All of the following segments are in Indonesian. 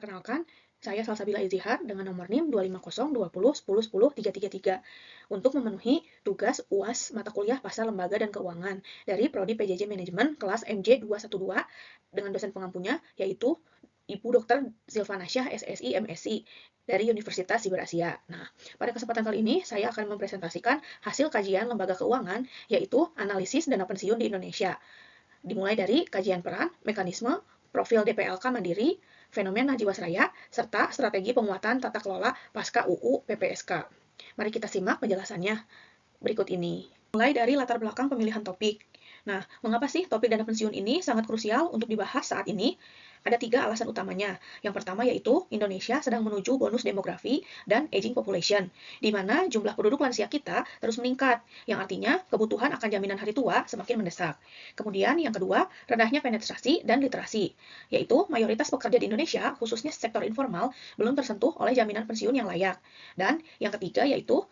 Perkenalkan, saya Salsabila Izihar dengan nomor NIM 2502010103333 untuk memenuhi tugas UAS mata kuliah Pasar Lembaga dan Keuangan dari Prodi PJJ Manajemen kelas MJ 212 dengan dosen pengampunya yaitu Ibu Dr. Silvana Syah, SSI, MSI dari Universitas Siber Asia. Nah, pada kesempatan kali ini saya akan mempresentasikan hasil kajian lembaga keuangan yaitu analisis dana pensiun di Indonesia. Dimulai dari kajian peran, mekanisme, profil DPLK Mandiri, fenomena Jiwasraya, serta strategi penguatan tata kelola pasca UU PPSK. Mari kita simak penjelasannya berikut ini. Mulai dari latar belakang pemilihan topik. Nah, mengapa sih topik dana pensiun ini sangat krusial untuk dibahas saat ini? Ada 3 alasan utamanya. Yang pertama yaitu Indonesia sedang menuju bonus demografi dan aging population, di mana jumlah penduduk lansia kita terus meningkat, yang artinya kebutuhan akan jaminan hari tua semakin mendesak. Kemudian yang kedua, rendahnya penetrasi dan literasi, yaitu mayoritas pekerja di Indonesia, khususnya sektor informal, belum tersentuh oleh jaminan pensiun yang layak. Dan yang ketiga yaitu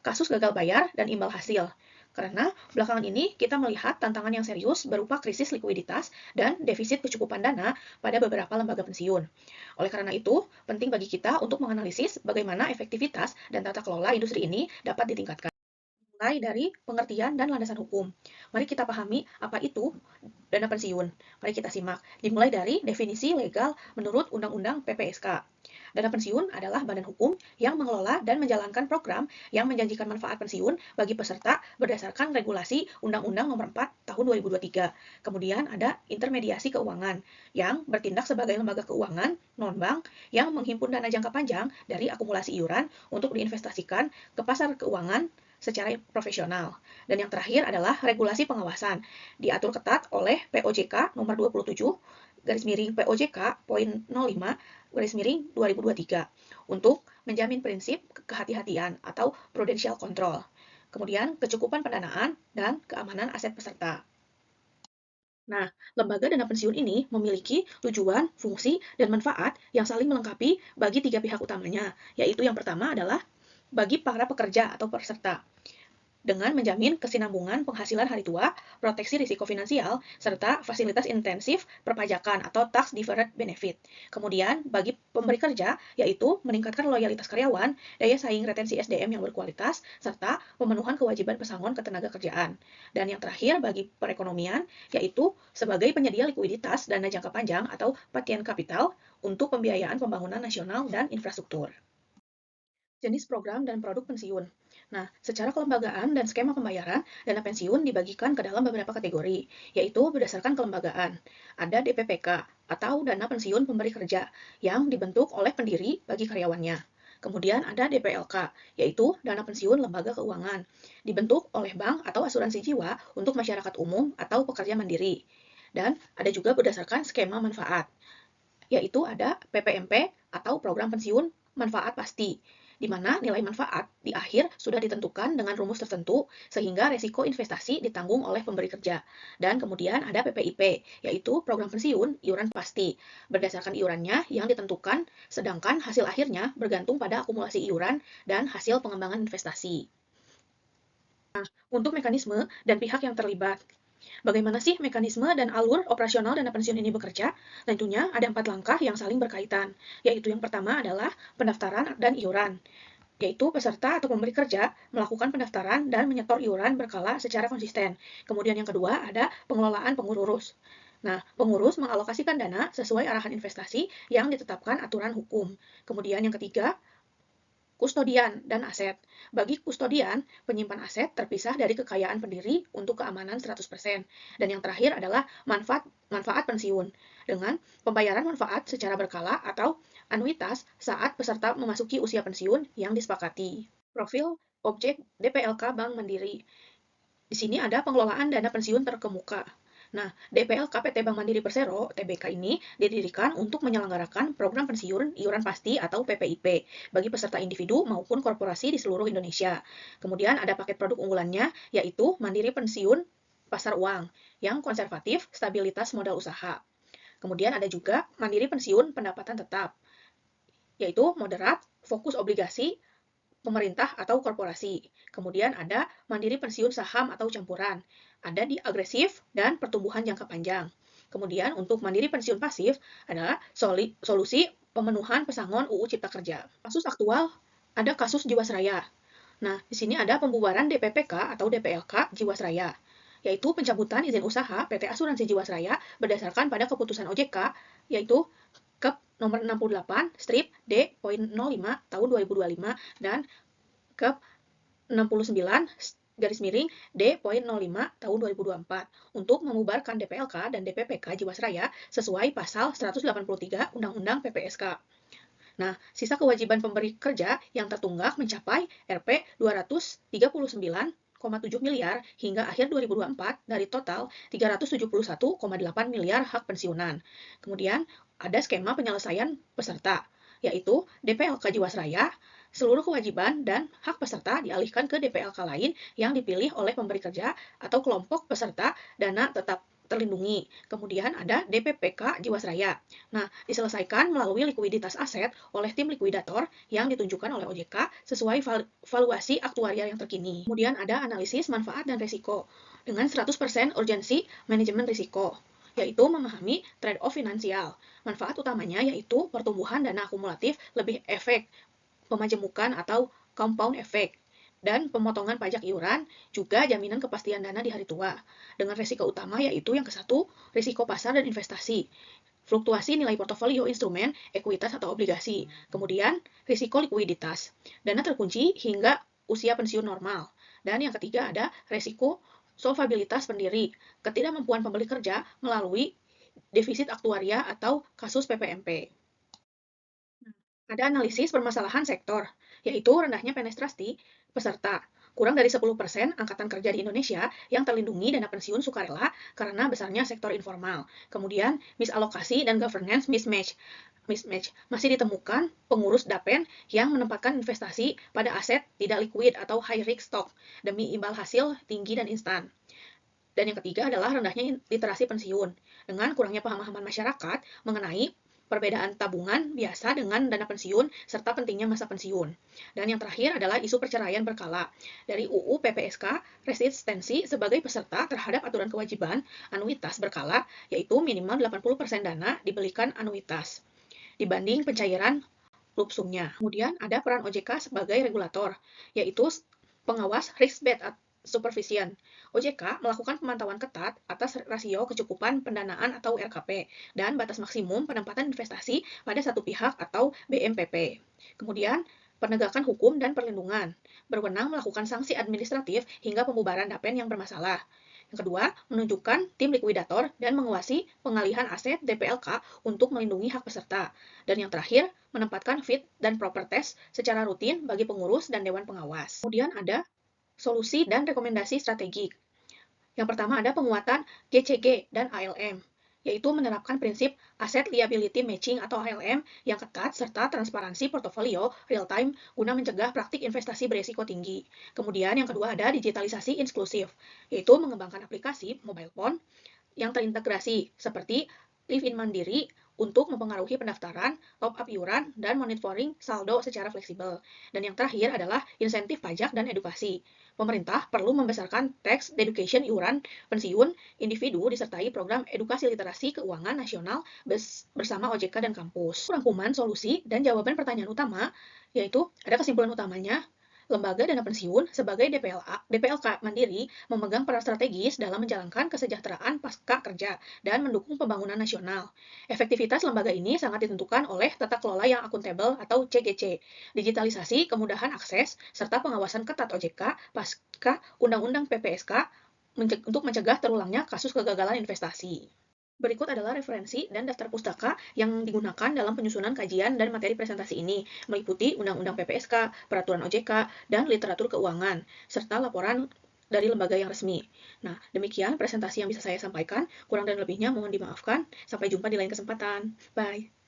kasus gagal bayar dan imbal hasil. Karena belakangan ini kita melihat tantangan yang serius berupa krisis likuiditas dan defisit kecukupan dana pada beberapa lembaga pensiun. Oleh karena itu, penting bagi kita untuk menganalisis bagaimana efektivitas dan tata kelola industri ini dapat ditingkatkan. Mulai dari pengertian dan landasan hukum. Mari kita pahami apa itu dana pensiun. Mari kita simak. Dimulai dari definisi legal menurut Undang-Undang PPSK. Dana pensiun adalah badan hukum yang mengelola dan menjalankan program yang menjanjikan manfaat pensiun bagi peserta berdasarkan regulasi Undang-Undang Nomor 4 Tahun 2023. Kemudian ada intermediasi keuangan yang bertindak sebagai lembaga keuangan non-bank yang menghimpun dana jangka panjang dari akumulasi iuran untuk diinvestasikan ke pasar keuangan secara profesional. Dan yang terakhir adalah regulasi pengawasan, diatur ketat oleh POJK nomor 27 garis miring POJK poin 05 garis miring 2023 untuk menjamin prinsip kehati-hatian atau prudential control. Kemudian kecukupan pendanaan dan keamanan aset peserta. Nah, lembaga dana pensiun ini memiliki tujuan, fungsi, dan manfaat yang saling melengkapi bagi 3 pihak utamanya, yaitu yang pertama adalah bagi para pekerja atau peserta, dengan menjamin kesinambungan penghasilan hari tua, proteksi risiko finansial, serta fasilitas intensif perpajakan atau tax deferred benefit. Kemudian, bagi pemberi kerja, yaitu meningkatkan loyalitas karyawan, daya saing retensi SDM yang berkualitas, serta pemenuhan kewajiban pesangon ketenaga kerjaan. Dan yang terakhir, bagi perekonomian, yaitu sebagai penyedia likuiditas dana jangka panjang atau patient capital untuk pembiayaan pembangunan nasional dan infrastruktur. Jenis program dan produk pensiun. Nah, secara kelembagaan dan skema pembayaran, dana pensiun dibagikan ke dalam beberapa kategori, yaitu berdasarkan kelembagaan. Ada DPPK, atau dana pensiun pemberi kerja, yang dibentuk oleh pendiri bagi karyawannya. Kemudian ada DPLK, yaitu dana pensiun lembaga keuangan, dibentuk oleh bank atau asuransi jiwa untuk masyarakat umum atau pekerja mandiri. Dan ada juga berdasarkan skema manfaat, yaitu ada PPMP atau program pensiun manfaat pasti, di mana nilai manfaat di akhir sudah ditentukan dengan rumus tertentu sehingga resiko investasi ditanggung oleh pemberi kerja. Dan kemudian ada PPIP, yaitu program pensiun iuran pasti, berdasarkan iurannya yang ditentukan, sedangkan hasil akhirnya bergantung pada akumulasi iuran dan hasil pengembangan investasi. Nah, untuk mekanisme dan pihak yang terlibat. Bagaimana sih mekanisme dan alur operasional dana pensiun ini bekerja? Tentunya ada 4 langkah yang saling berkaitan, yaitu yang pertama adalah pendaftaran dan iuran, yaitu peserta atau pemberi kerja melakukan pendaftaran dan menyetor iuran berkala secara konsisten. Kemudian yang kedua ada pengelolaan pengurus. Nah, pengurus mengalokasikan dana sesuai arahan investasi yang ditetapkan aturan hukum. Kemudian yang ketiga, kustodian dan aset. Bagi kustodian, penyimpan aset terpisah dari kekayaan pendiri untuk keamanan 100%. Dan yang terakhir adalah manfaat pensiun, dengan pembayaran manfaat secara berkala atau anuitas saat peserta memasuki usia pensiun yang disepakati. Profil objek DPLK Bank Mandiri. Di sini ada pengelolaan dana pensiun terkemuka. Nah, DPLK PT Bank Mandiri Persero, TBK ini didirikan untuk menyelenggarakan program pensiun iuran pasti atau PPIP bagi peserta individu maupun korporasi di seluruh Indonesia. Kemudian ada paket produk unggulannya, yaitu Mandiri Pensiun Pasar Uang, yang konservatif, stabilitas modal usaha. Kemudian ada juga Mandiri Pensiun Pendapatan Tetap, yaitu moderat, fokus obligasi, pemerintah atau korporasi. Kemudian ada mandiri pensiun saham atau campuran. Ada di agresif dan pertumbuhan jangka panjang. Kemudian untuk mandiri pensiun pasif adalah solusi pemenuhan pesangon UU Cipta Kerja. Kasus aktual ada kasus Jiwasraya. Nah, di sini ada pembubaran DPPK atau DPLK Jiwasraya, yaitu pencabutan izin usaha PT Asuransi Jiwasraya berdasarkan pada keputusan OJK, yaitu Kep nomor 68 strip D.05 tahun 2025 dan Kep 69 garis miring D.05 tahun 2024 untuk membubarkan DPLK dan DPPK Jiwasraya sesuai pasal 183 Undang-Undang PPSK. Nah, sisa kewajiban pemberi kerja yang tertunggak mencapai Rp 239,7 miliar hingga akhir 2024 dari total 371,8 miliar hak pensiunan. Kemudian, ada skema penyelesaian peserta, yaitu DPLK Jiwasraya, seluruh kewajiban dan hak peserta dialihkan ke DPLK lain yang dipilih oleh pemberi kerja atau kelompok peserta dana tetap terlindungi. Kemudian ada DPPK Jiwasraya. Nah, diselesaikan melalui likuiditas aset oleh tim likuidator yang ditunjukkan oleh OJK sesuai valuasi aktuarial yang terkini. Kemudian ada analisis manfaat dan risiko dengan 100% urgensi manajemen risiko, yaitu memahami trade-off finansial. Manfaat utamanya yaitu pertumbuhan dana akumulatif lebih efek, pemajemukan atau compound effect, dan pemotongan pajak iuran, juga jaminan kepastian dana di hari tua. Dengan risiko utama yaitu yang ke-1, risiko pasar dan investasi, fluktuasi nilai portofolio instrumen, ekuitas atau obligasi. Kemudian, risiko likuiditas, dana terkunci hingga usia pensiun normal. Dan yang ketiga ada risiko solvabilitas pendiri, ketidakmampuan pembeli kerja melalui defisit aktuaria atau kasus PPMP. Ada analisis permasalahan sektor, yaitu rendahnya penetrasi peserta. Kurang dari 10% angkatan kerja di Indonesia yang terlindungi dana pensiun sukarela karena besarnya sektor informal. Kemudian, misalokasi dan governance mismatch. Masih ditemukan pengurus DAPEN yang menempatkan investasi pada aset tidak liquid atau high risk stock demi imbal hasil tinggi dan instan. Dan yang ketiga adalah rendahnya literasi pensiun, dengan kurangnya pemahaman masyarakat mengenai perbedaan tabungan biasa dengan dana pensiun, serta pentingnya masa pensiun. Dan yang terakhir adalah isu perceraian berkala. Dari UU PPSK, resistensi sebagai peserta terhadap aturan kewajiban anuitas berkala, yaitu minimal 80% dana dibelikan anuitas, dibanding pencairan lump sumnya. Kemudian ada peran OJK sebagai regulator, yaitu pengawas risk-based supervision. OJK melakukan pemantauan ketat atas rasio kecukupan pendanaan atau RKP dan batas maksimum penempatan investasi pada satu pihak atau BMPP. Kemudian, penegakan hukum dan perlindungan, berwenang melakukan sanksi administratif hingga pembubaran DAPEN yang bermasalah. Yang kedua, menunjukkan tim likuidator dan menguasai pengalihan aset DPLK untuk melindungi hak peserta. Dan yang terakhir, menempatkan fit dan proper test secara rutin bagi pengurus dan dewan pengawas. Kemudian ada solusi dan rekomendasi strategik. Yang pertama ada penguatan GCG dan ALM, yaitu menerapkan prinsip Asset Liability Matching atau ALM yang ketat serta transparansi portofolio real-time guna mencegah praktik investasi berisiko tinggi. Kemudian yang kedua ada digitalisasi inklusif, yaitu mengembangkan aplikasi mobile phone yang terintegrasi seperti Live-in Mandiri untuk mempengaruhi pendaftaran, top-up iuran, dan monitoring saldo secara fleksibel. Dan yang terakhir adalah insentif pajak dan edukasi. Pemerintah perlu membesarkan tax education iuran pensiun individu disertai program edukasi literasi keuangan nasional bersama OJK dan kampus. Rangkuman solusi dan jawaban pertanyaan utama, yaitu ada kesimpulan utamanya, lembaga dana pensiun sebagai DPLK Mandiri memegang peran strategis dalam menjalankan kesejahteraan pasca kerja dan mendukung pembangunan nasional. Efektivitas lembaga ini sangat ditentukan oleh tata kelola yang akuntabel atau CGC, digitalisasi, kemudahan akses, serta pengawasan ketat OJK pasca Undang-Undang PPSK untuk mencegah terulangnya kasus kegagalan investasi. Berikut adalah referensi dan daftar pustaka yang digunakan dalam penyusunan kajian dan materi presentasi ini, meliputi Undang-Undang PPSK, Peraturan OJK, dan literatur keuangan, serta laporan dari lembaga yang resmi. Nah, demikian presentasi yang bisa saya sampaikan. Kurang dan lebihnya mohon dimaafkan. Sampai jumpa di lain kesempatan. Bye.